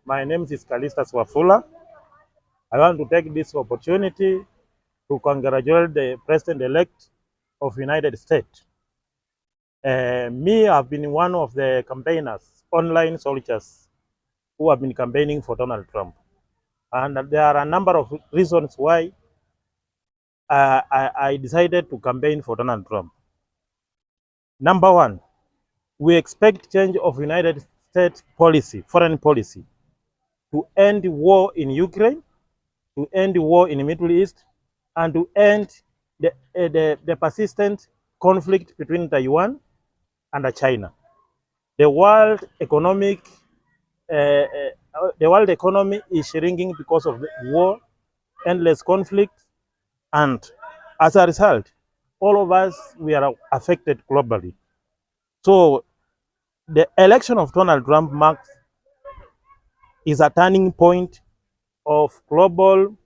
My name is Calistus. I want to take this opportunity to congratulate the President-elect of United States. I've been one of the campaigners, online soldiers, who have been campaigning for Donald Trump. And there are a number of reasons why I decided to campaign for Donald Trump. Number one, we expect change of United States policy, foreign policy, to end war in Ukraine, to end war in the Middle East, and to end the persistent conflict between Taiwan and China. The world economy is shrinking because of the war, endless conflict, and as a result, all of us, we are affected globally. So the election of Donald Trump is a turning point of global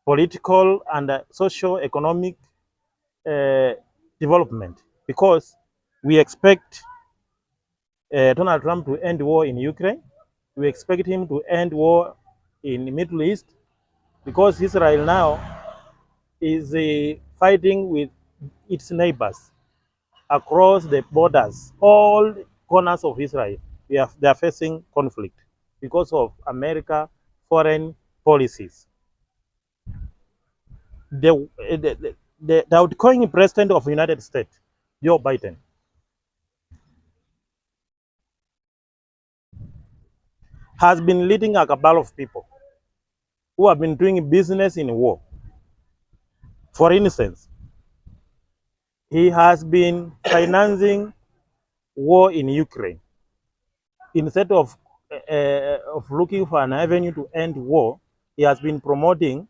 political and socio-economic development, because we expect Donald Trump to end war in Ukraine. We expect him to end war in the Middle East, because Israel now is fighting with its neighbors across the borders. All corners of Israel, they are facing conflict because of America's foreign policies. The outgoing president of the United States, Joe Biden, has been leading a cabal of people who have been doing business in war. For instance, he has been financing war in Ukraine. Instead of looking for an avenue to end war, he has been promoting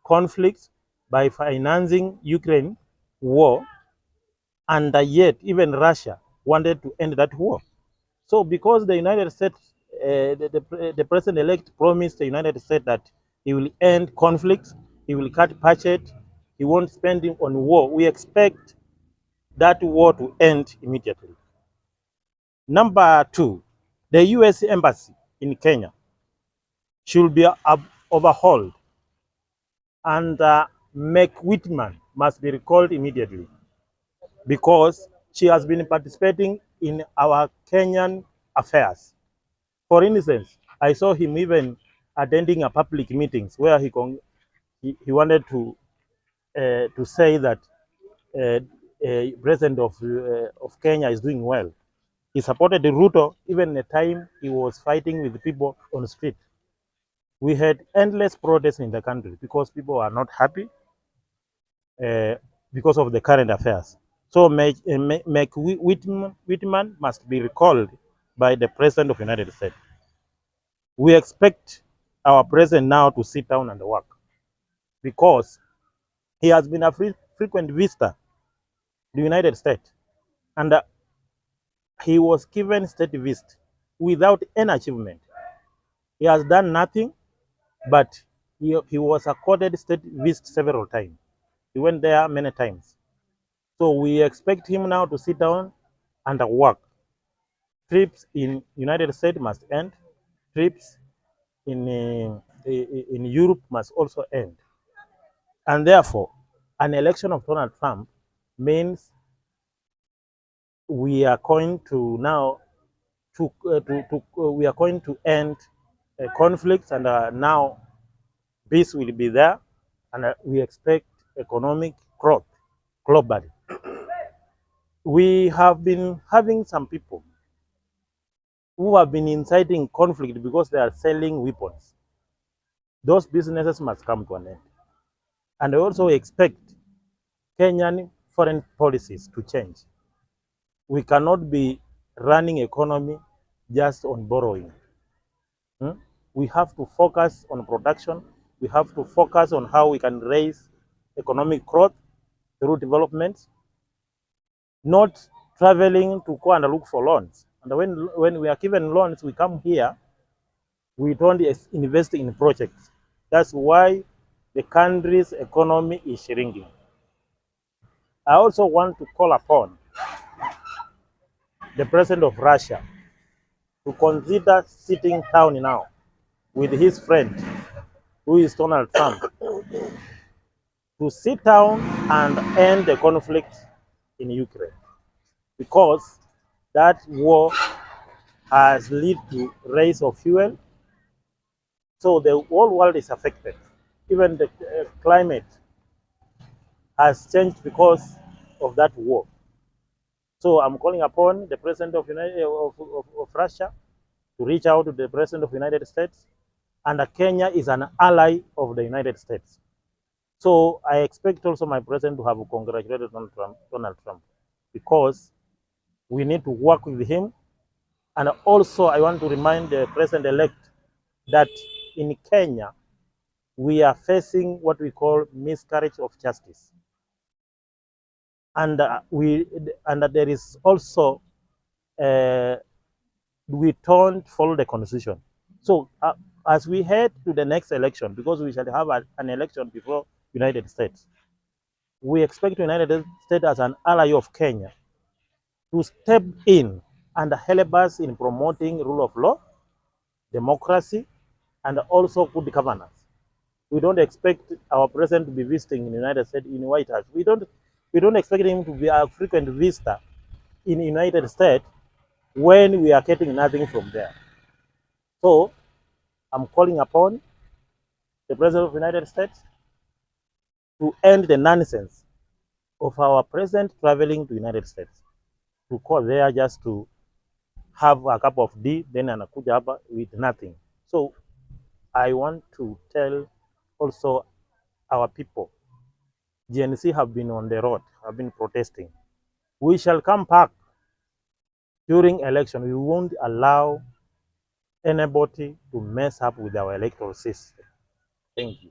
conflicts by financing Ukraine war, and yet even Russia wanted to end that war. So because the United States, the president-elect promised the United States that he will end conflicts, he will cut budget, he won't spend it on war, we expect that war to end immediately. Number two, the US Embassy in Kenya should be overhauled, and Meg Whitman must be recalled immediately, because she has been participating in our Kenyan affairs. For instance, I saw him even attending a public meetings where he wanted to say that President of Kenya is doing well. He supported Ruto even the time he was fighting with people on the street. We had endless protests in the country because people are not happy because of the current affairs. So Whitman must be recalled by the President of the United States. We expect our president now to sit down and work, because he has been a frequent visitor to the United States, and he was given state visit without any achievement. He has done nothing, but he was accorded state visit several times. He went there many times. So we expect him now to sit down and work. Trips in United States must end. Trips in Europe must also end. And therefore, an election of Donald Trump means we are going to now we are going to end conflicts, and now peace will be there, and we expect economic growth globally. We have been having some people who have been inciting conflict because they are selling weapons. Those businesses must come to an end. And I also expect Kenyan foreign policies to change. We cannot be running economy just on borrowing. We have to focus on production. We have to focus on how we can raise economic growth through development, not traveling to go and look for loans. And when we are given loans, we come here, we don't invest in projects. That's why the country's economy is shrinking. I also want to call upon the president of Russia to consider sitting down now with his friend, who is Donald Trump, to sit down and end the conflict in Ukraine, because that war has led to rise of fuel. So the whole world is affected. Even the climate has changed because of that war. So I'm calling upon the President of Russia to reach out to the President of the United States, and Kenya is an ally of the United States. So I expect also my president to have congratulated Donald Trump, because we need to work with him. And also I want to remind the president-elect that in Kenya, we are facing what we call miscarriage of justice. And there is also, we don't follow the constitution. So as we head to the next election, because we shall have an election before United States, we expect United States as an ally of Kenya to step in and help us in promoting rule of law, democracy, and also good governance. We don't expect our president to be visiting in the United States in White House. We don't expect him to be a frequent visitor in the United States when we are getting nothing from there. So I'm calling upon the President of the United States to end the nonsense of our president traveling to the United States, to call there just to have a cup of tea, then anakuja hapa with nothing. So I want to tell also our people, GNC have been on the road, have been protesting. We shall come back during election. We won't allow anybody to mess up with our electoral system. Thank you.